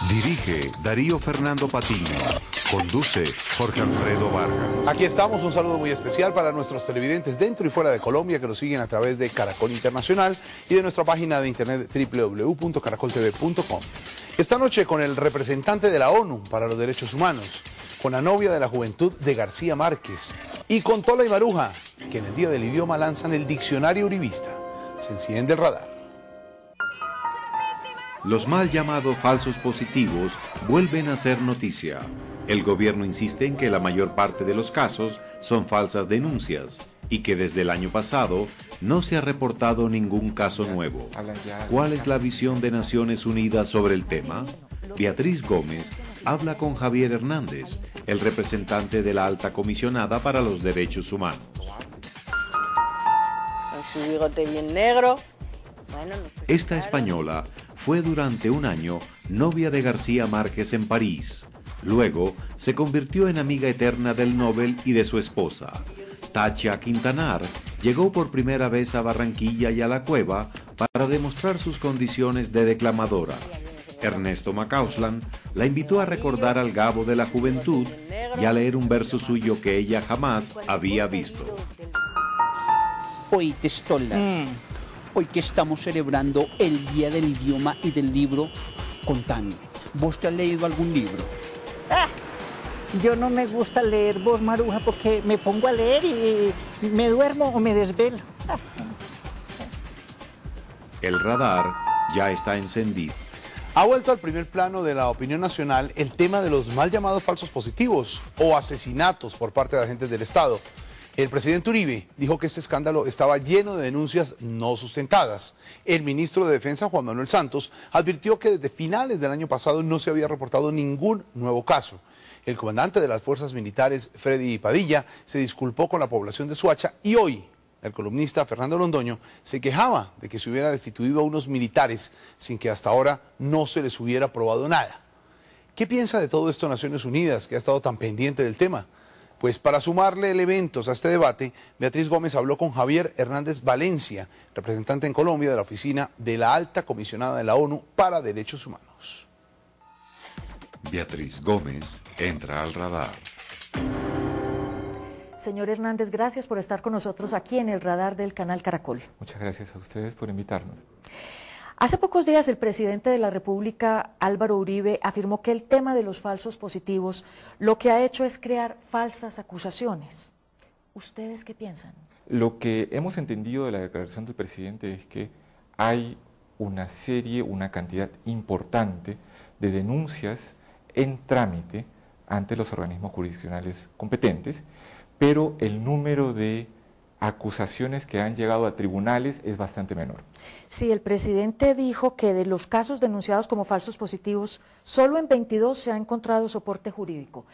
Dirige Darío Fernando Patiño. Conduce Jorge Alfredo Vargas. Aquí estamos, un saludo muy especial para nuestros televidentes dentro y fuera de Colombia que nos siguen a través de Caracol Internacional y de nuestra página de internet www.caracoltv.com. Esta noche con el representante de la ONU para los Derechos Humanos, con la novia de la juventud de García Márquez y con Tola y Maruja, que en el Día del Idioma lanzan el diccionario uribista. Se enciende el radar. Los mal llamados falsos positivos vuelven a ser noticia. El gobierno insiste en que la mayor parte de los casos son falsas denuncias y que desde el año pasado no se ha reportado ningún caso nuevo. ¿Cuál es la visión de Naciones Unidas sobre el tema? Beatriz Gómez habla con Javier Hernández, el representante de la alta comisionada para los derechos humanos. Con su bigote bien negro. Bueno, Esta española fue durante un año novia de García Márquez en París. Luego se convirtió en amiga eterna del Nobel y de su esposa. Tacha Quintanar llegó por primera vez a Barranquilla y a la Cueva para demostrar sus condiciones de declamadora. Ernesto Macauslan la invitó a recordar al Gabo de la juventud y a leer un verso suyo que ella jamás había visto. Hoy, Testolas, hoy que estamos celebrando el Día del Idioma y del Libro, contame, ¿vos te has leído algún libro? Yo no me gusta leer, vos, Maruja, porque me pongo a leer y me duermo o me desvelo. El radar ya está encendido. Ha vuelto al primer plano de la opinión nacional el tema de los mal llamados falsos positivos o asesinatos por parte de agentes del Estado. El presidente Uribe dijo que este escándalo estaba lleno de denuncias no sustentadas. El ministro de Defensa, Juan Manuel Santos, advirtió que desde finales del año pasado no se había reportado ningún nuevo caso. El comandante de las fuerzas militares, Freddy Padilla, se disculpó con la población de Soacha y hoy el columnista Fernando Londoño se quejaba de que se hubiera destituido a unos militares sin que hasta ahora no se les hubiera probado nada. ¿Qué piensa de todo esto Naciones Unidas, que ha estado tan pendiente del tema? Pues para sumarle elementos a este debate, Beatriz Gómez habló con Javier Hernández Valencia, representante en Colombia de la oficina de la Alta Comisionada de la ONU para Derechos Humanos. Beatriz Gómez entra al radar. Señor Hernández, gracias por estar con nosotros aquí en el radar del canal Caracol. Muchas gracias a ustedes por invitarnos. Hace pocos días el presidente de la República, Álvaro Uribe, afirmó que el tema de los falsos positivos lo que ha hecho es crear falsas acusaciones. ¿Ustedes qué piensan? Lo que hemos entendido de la declaración del presidente es que hay una cantidad importante de denuncias en trámite ante los organismos jurisdiccionales competentes, pero el número de acusaciones que han llegado a tribunales es bastante menor. Sí, el presidente dijo que de los casos denunciados como falsos positivos, solo en 22 se ha encontrado soporte jurídico.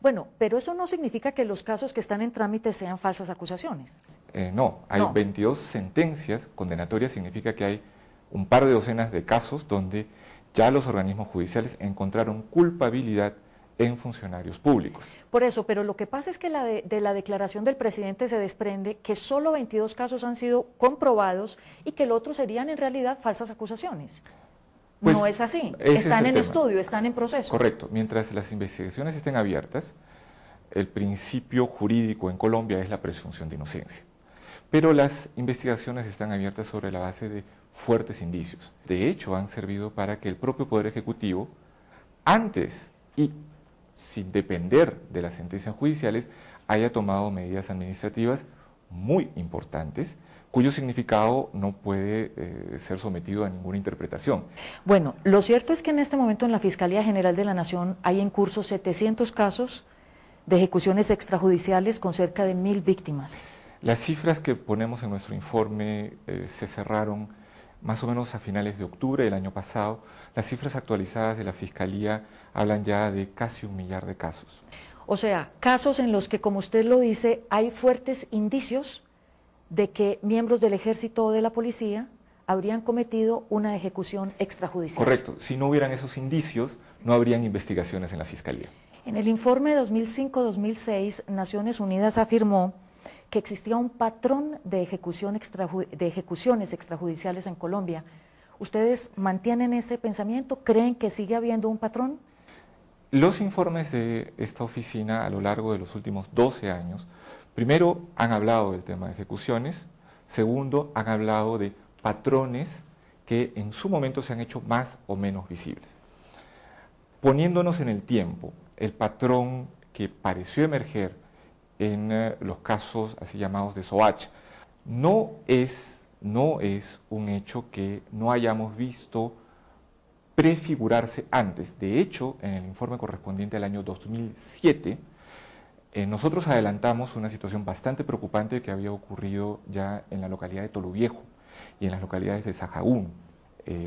Bueno, pero eso no significa que los casos que están en trámite sean falsas acusaciones. No, hay 22 sentencias condenatorias, significa que hay un par de docenas de casos donde ya los organismos judiciales encontraron culpabilidad en funcionarios públicos. Por eso, pero lo que pasa es que de la declaración del presidente se desprende que solo 22 casos han sido comprobados y que el otro serían en realidad falsas acusaciones. Pues, no es así, están en estudio, están en proceso. Correcto, mientras las investigaciones estén abiertas, el principio jurídico en Colombia es la presunción de inocencia. Pero las investigaciones están abiertas sobre la base de fuertes indicios. De hecho, han servido para que el propio Poder Ejecutivo, antes y sin depender de las sentencias judiciales, haya tomado medidas administrativas muy importantes, cuyo significado no puede ser sometido a ninguna interpretación. Bueno, lo cierto es que en este momento en la Fiscalía General de la Nación hay en curso 700 casos de ejecuciones extrajudiciales con cerca de 1000 víctimas. Las cifras que ponemos en nuestro informe se cerraron más o menos a finales de octubre del año pasado. Las cifras actualizadas de la Fiscalía hablan ya de casi 1 millar de casos. O sea, casos en los que, como usted lo dice, hay fuertes indicios de que miembros del Ejército o de la Policía habrían cometido una ejecución extrajudicial. Correcto. Si no hubieran esos indicios, no habrían investigaciones en la Fiscalía. En el informe 2005-2006, Naciones Unidas afirmó que existía un patrón de ejecuciones extrajudiciales en Colombia, ¿Ustedes mantienen ese pensamiento? ¿Creen que sigue habiendo un patrón? Los informes de esta oficina a lo largo de los últimos 12 años, primero han hablado del tema de ejecuciones, segundo han hablado de patrones que en su momento se han hecho más o menos visibles. Poniéndonos en el tiempo, el patrón que pareció emerger en los casos así llamados de Soach no es un hecho que no hayamos visto prefigurarse antes. De hecho, en el informe correspondiente al año 2007, nosotros adelantamos una situación bastante preocupante que había ocurrido ya en la localidad de Toluviejo y en las localidades de Sahagún,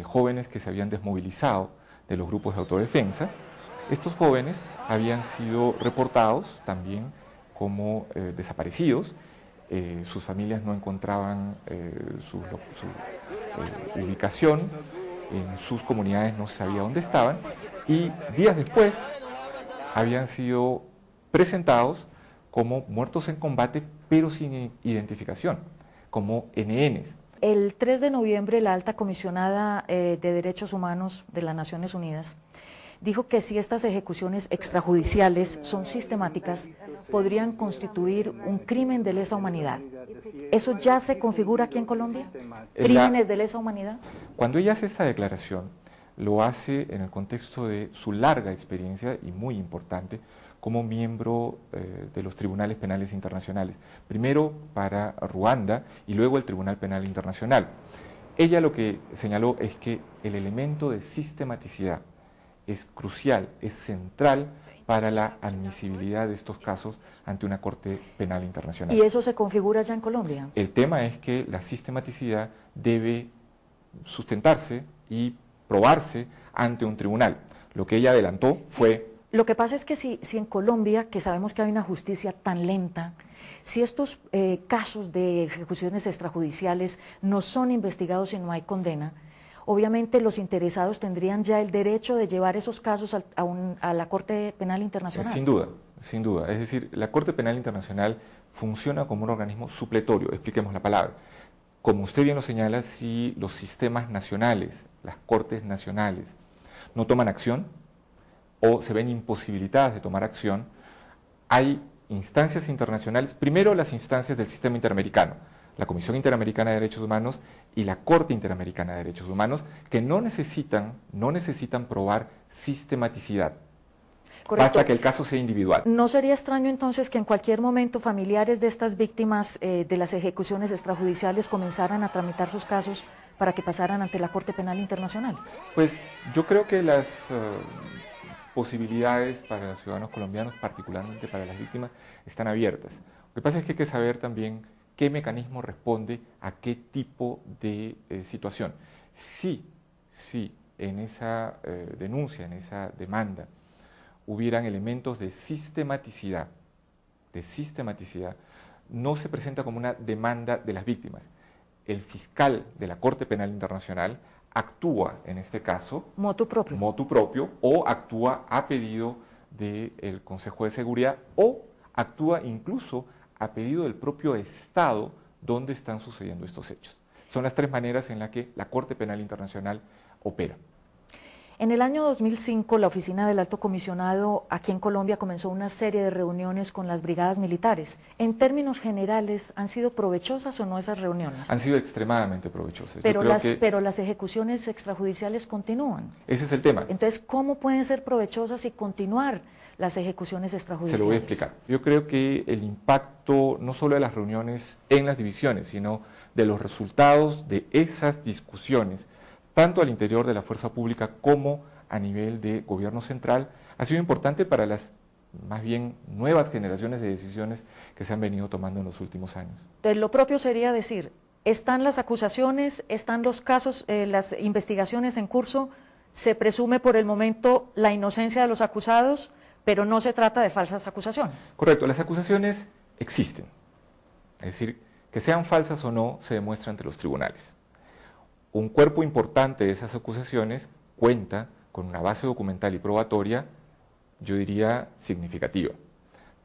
jóvenes que se habían desmovilizado de los grupos de autodefensa. Estos jóvenes habían sido reportados también como desaparecidos, sus familias no encontraban su ubicación, en sus comunidades no se sabía dónde estaban, y días después habían sido presentados como muertos en combate, pero sin identificación, como NNs. El 3 de noviembre, la alta comisionada de Derechos Humanos de las Naciones Unidas dijo que si estas ejecuciones extrajudiciales son sistemáticas, podrían constituir un crimen de lesa humanidad. ¿Eso ya se configura aquí en Colombia? ¿Crímenes de lesa humanidad? Cuando ella hace esta declaración, lo hace en el contexto de su larga experiencia, y muy importante, como miembro de los tribunales penales internacionales, primero para Ruanda y luego el Tribunal Penal Internacional. Ella lo que señaló es que el elemento de sistematicidad es crucial, es central para la admisibilidad de estos casos ante una Corte Penal Internacional. ¿Y eso se configura ya en Colombia? El tema es que la sistematicidad debe sustentarse y probarse ante un tribunal. Lo que ella adelantó fue... Lo que pasa es que si en Colombia, que sabemos que hay una justicia tan lenta, si estos casos de ejecuciones extrajudiciales no son investigados y no hay condena, obviamente los interesados tendrían ya el derecho de llevar esos casos a la Corte Penal Internacional. Sin duda, sin duda. Es decir, la Corte Penal Internacional funciona como un organismo supletorio, expliquemos la palabra. Como usted bien lo señala, si los sistemas nacionales, las cortes nacionales, no toman acción o se ven imposibilitadas de tomar acción, hay instancias internacionales, primero las instancias del sistema interamericano, la Comisión Interamericana de Derechos Humanos y la Corte Interamericana de Derechos Humanos, que no necesitan probar sistematicidad. Correcto. Basta que el caso sea individual. ¿No sería extraño entonces que en cualquier momento familiares de estas víctimas de las ejecuciones extrajudiciales comenzaran a tramitar sus casos para que pasaran ante la Corte Penal Internacional? Pues yo creo que las posibilidades para los ciudadanos colombianos, particularmente para las víctimas, están abiertas. Lo que pasa es que hay que saber también qué mecanismo responde a qué tipo de situación. Si en esa denuncia, en esa demanda, hubieran elementos de sistematicidad, no se presenta como una demanda de las víctimas. El fiscal de la Corte Penal Internacional actúa, en este caso, motu propio, o actúa a pedido del Consejo de Seguridad o actúa incluso a pedido del propio Estado donde están sucediendo estos hechos. Son las tres maneras en las que la Corte Penal Internacional opera. En el año 2005, la Oficina del Alto Comisionado aquí en Colombia comenzó una serie de reuniones con las brigadas militares. En términos generales, ¿han sido provechosas o no esas reuniones? Han sido extremadamente provechosas. Pero las ejecuciones extrajudiciales continúan. Ese es el tema. Entonces, ¿cómo pueden ser provechosas y continuar las ejecuciones extrajudiciales? Se lo voy a explicar. Yo creo que el impacto no solo de las reuniones en las divisiones, sino de los resultados de esas discusiones, tanto al interior de la fuerza pública como a nivel de gobierno central, ha sido importante para las más bien nuevas generaciones de decisiones que se han venido tomando en los últimos años. Entonces, lo propio sería decir, están las acusaciones, están los casos, las investigaciones en curso, se presume por el momento la inocencia de los acusados, pero no se trata de falsas acusaciones. Correcto, las acusaciones existen, es decir, que sean falsas o no, se demuestra ante los tribunales. Un cuerpo importante de esas acusaciones cuenta con una base documental y probatoria, yo diría, significativa.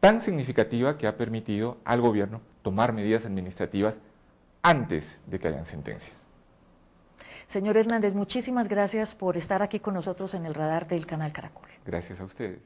Tan significativa que ha permitido al gobierno tomar medidas administrativas antes de que hayan sentencias. Señor Hernández, muchísimas gracias por estar aquí con nosotros en el radar del Canal Caracol. Gracias a ustedes.